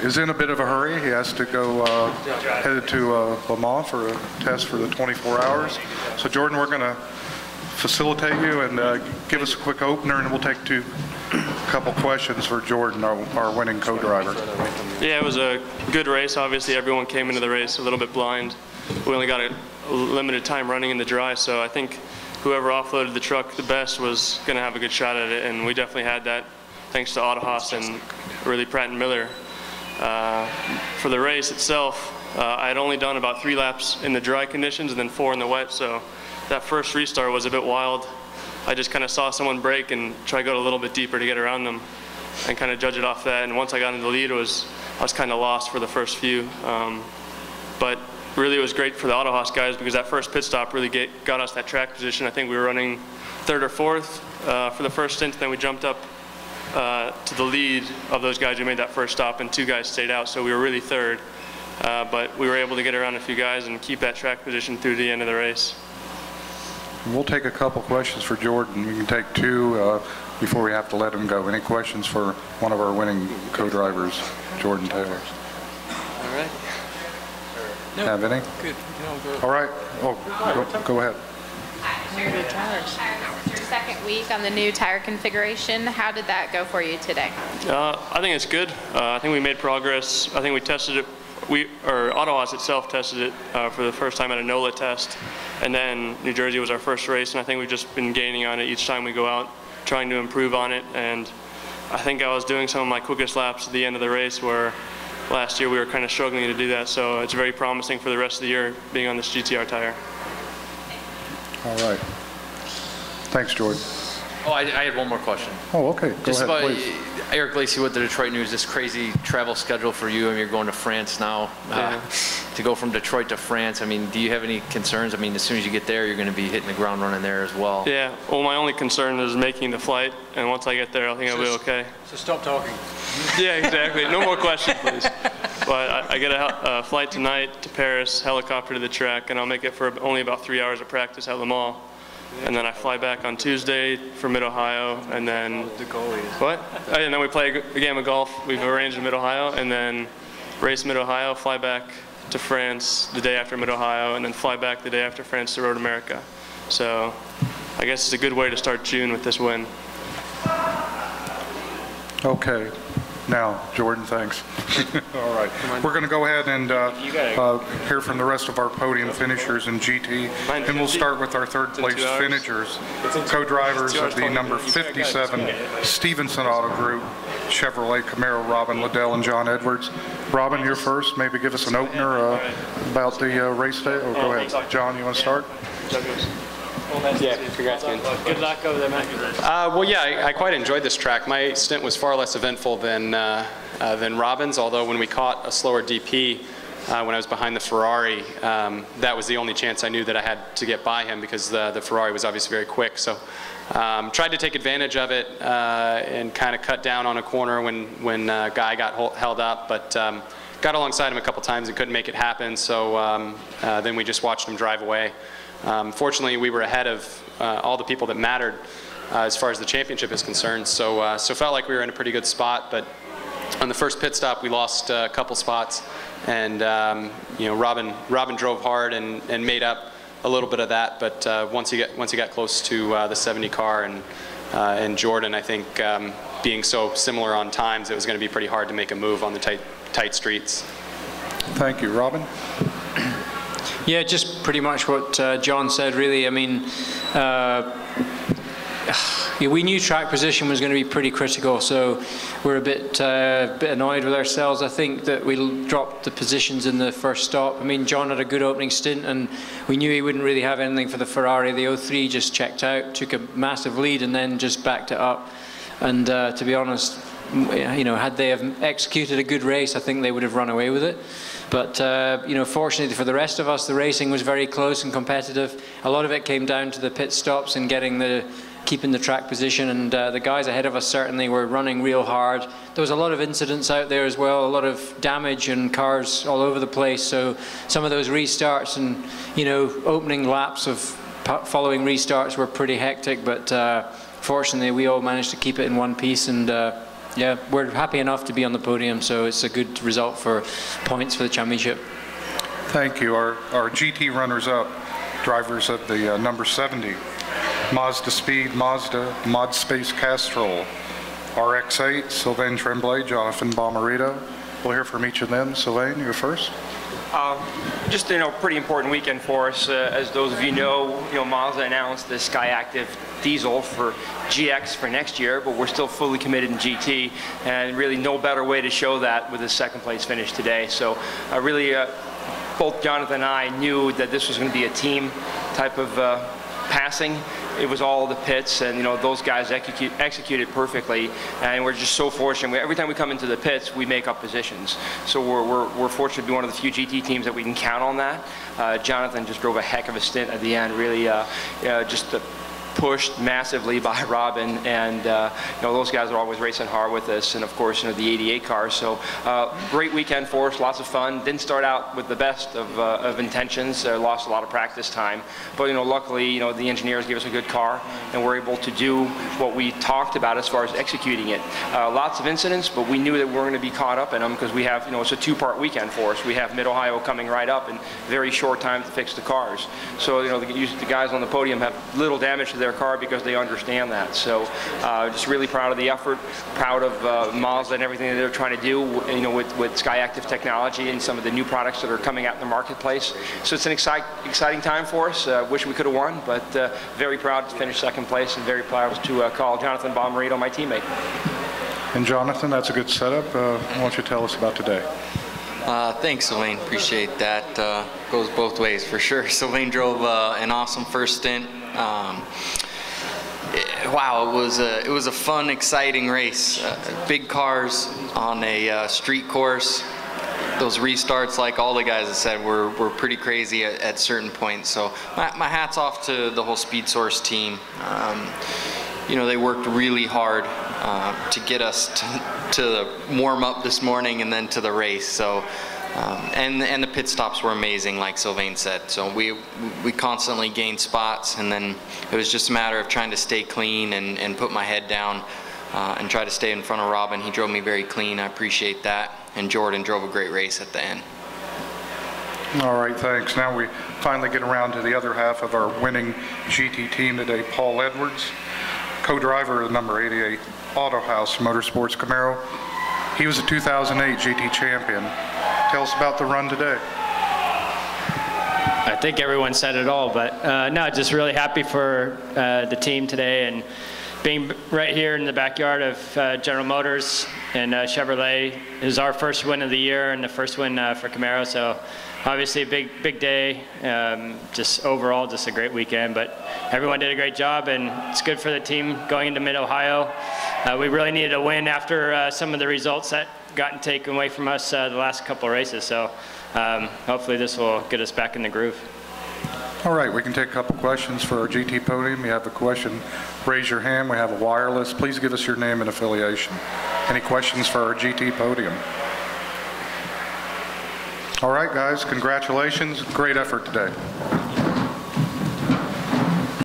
is in a bit of a hurry. He has to go headed to Le Mans for a test for the 24 hours. So Jordan, we're going to facilitate you and give us a quick opener, and we'll take a couple questions for Jordan, our winning co-driver. Yeah, it was a good race. Obviously, everyone came into the race a little bit blind. We only got a limited time running in the dry, so I think whoever offloaded the truck the best was going to have a good shot at it, and we definitely had that thanks to Autohaus and really Pratt and Miller. For the race itself, I had only done about 3 laps in the dry conditions and then 4 in the wet, so that first restart was a bit wild. I just kind of saw someone brake and try to go a little bit deeper to get around them and kind of judge it off that, and once I got into the lead, I was kind of lost for the first few. But really it was great for the Autohaus guys because that first pit stop really got us that track position. I think we were running 3rd or 4th for the first stint, then we jumped up to the lead of those guys who made that first stop, and 2 guys stayed out, so we were really 3rd. But we were able to get around a few guys and keep that track position through the end of the race. We'll take a couple questions for Jordan. We can take 2 before we have to let him go. Any questions for one of our winning co-drivers, Jordan Taylor? All right. No. Have any? Good. No, go. All right. Oh, go ahead. Your second week on the new tire configuration. How did that go for you today? I think it's good. I think we made progress. I think we tested it. Autohaus itself tested it for the first time at a NOLA test, and then New Jersey was our first race, and I think we've just been gaining on it each time we go out, trying to improve on it. And I think I was doing some of my quickest laps at the end of the race, where last year we were kind of struggling to do that. So it's very promising for the rest of the year being on this GTR tire. All right. Thanks, Jordan. Oh, I had one more question. Oh, okay. Go Just ahead, about please. Eric Lacey with the Detroit News, this crazy travel schedule for you. I mean, you're going to France now. To go from Detroit to France, I mean, do you have any concerns? I mean, as soon as you get there, you're going to be hitting the ground running there as well. Yeah, well, my only concern is making the flight, and once I get there, I think I'll be okay. So stop talking. Yeah, exactly. No more questions, please. But I get a flight tonight to Paris, helicopter to the track, and I'll make it for only about 3 hours of practice at Le Mans. And then I fly back on Tuesday for Mid-Ohio, and then what? And then we play a game of golf. We've arranged in Mid-Ohio, and then race Mid-Ohio, fly back to France the day after Mid-Ohio, and then fly back the day after France to Road America. So I guess it's a good way to start June with this win. Okay. Now, Jordan, thanks. All right. We're going to go ahead and hear from the rest of our podium finishers in GT, and we'll start with our 3rd place finishers, co-drivers of the number 57 Stevenson Auto Group, Chevrolet Camaro, Robin Liddell and John Edwards. Robin, you're first. Maybe give us an opener about the race day. Oh, go ahead. John, you want to start? Yeah, congrats, man. Good luck over there, man. Well, yeah, I quite enjoyed this track. My stint was far less eventful than Robin's, although when we caught a slower DP when I was behind the Ferrari, that was the only chance I knew that I had to get by him because the Ferrari was obviously very quick. So tried to take advantage of it and kind of cut down on a corner when Guy got held up, but got alongside him a couple times and couldn't make it happen. So then we just watched him drive away. Fortunately, we were ahead of all the people that mattered as far as the championship is concerned, so felt like we were in a pretty good spot. But on the first pit stop, we lost a couple spots, and you know, Robin drove hard and made up a little bit of that. But once he got close to the 70 car and Jordan, I think being so similar on times, it was going to be pretty hard to make a move on the tight streets. Thank you, Robin. Yeah, just pretty much what John said, really. I mean, we knew track position was going to be pretty critical, so we're a bit annoyed with ourselves. I think that we dropped the positions in the first stop. I mean, John had a good opening stint, and we knew he wouldn't really have anything for the Ferrari. The 03 just checked out, took a massive lead, and then just backed it up. And to be honest, you know, had they have executed a good race, I think they would have run away with it. But you know, fortunately for the rest of us, the racing was very close and competitive. A lot of it came down to the pit stops and keeping the track position, and the guys ahead of us certainly were running real hard. There was a lot of incidents out there as well, a lot of damage and cars all over the place. So some of those restarts and, you know, opening laps of following restarts were pretty hectic. But fortunately, we all managed to keep it in one piece, and Yeah, we're happy enough to be on the podium, so it's a good result for points for the championship. Thank you. Our GT runners-up, drivers of the number 70, Mazda Speed, Mazda, Mod Space Castrol, RX-8, Sylvain Tremblay, Jonathan Bomarito. We'll hear from each of them. Sylvain, you're first. Just pretty important weekend for us. As those of you know, Mazda announced the SkyActiv diesel for GX for next year, but we're still fully committed in GT, and really no better way to show that with a second place finish today. So really, both Jonathan and I knew that this was going to be a team type of passing. It was all the pits, and those guys executed perfectly, and we're just so fortunate. Every time we come into the pits, we make up positions. So we're fortunate to be one of the few GT teams that we can count on that. Jonathan just drove a heck of a stint at the end, really just pushed massively by Robin, and those guys are always racing hard with us, and of course the 88 cars. So great weekend for us, lots of fun. Didn't start out with the best of intentions, lost a lot of practice time, but luckily the engineers gave us a good car, and we're able to do what we talked about as far as executing it. Lots of incidents, but we knew that we were going to be caught up in them because we have it's a two-part weekend for us. We have Mid-Ohio coming right up in very short time to fix the cars. So the guys on the podium have little damage to their car because they understand that. So just really proud of the effort, proud of Mazda and everything that they're trying to do, with SkyActiv technology and some of the new products that are coming out in the marketplace. So it's an exciting time for us. Wish we could have won, but very proud to finish second place, and very proud to call Jonathan Bomarito my teammate. And Jonathan, that's a good setup. Why don't you tell us about today? Thanks, Sylvain. Appreciate that. Goes both ways for sure. Sylvain drove an awesome first stint. Wow, it was a fun, exciting race. Big cars on a street course. Those restarts, like all the guys have said, were pretty crazy at certain points. So my hat's off to the whole Speed Source team. They worked really hard to get us to warm up this morning and then to the race. So, and the pit stops were amazing, like Sylvain said. So we constantly gained spots, and then it was just a matter of trying to stay clean and put my head down and try to stay in front of Robin. He drove me very clean. I appreciate that. And Jordan drove a great race at the end. All right, thanks. Now we finally get around to the other half of our winning GT team today. Paul Edwards, co-driver of the number 88 Auto House Motorsports Camaro. He was a 2008 GT champion. Tell us about the run today. I think everyone said it all, but no, just really happy for the team today, and being right here in the backyard of General Motors and Chevrolet is our first win of the year and the first win for Camaro. So obviously a big day. Just overall, just a great weekend. But everyone did a great job, and it's good for the team going into Mid-Ohio. We really needed a win after some of the results that gotten taken away from us the last couple of races. So hopefully this will get us back in the groove. All right, we can take a couple questions for our GT podium. You have a question, raise your hand. We have a wireless. Please give us your name and affiliation. Any questions for our GT podium? All right, guys, congratulations. Great effort today.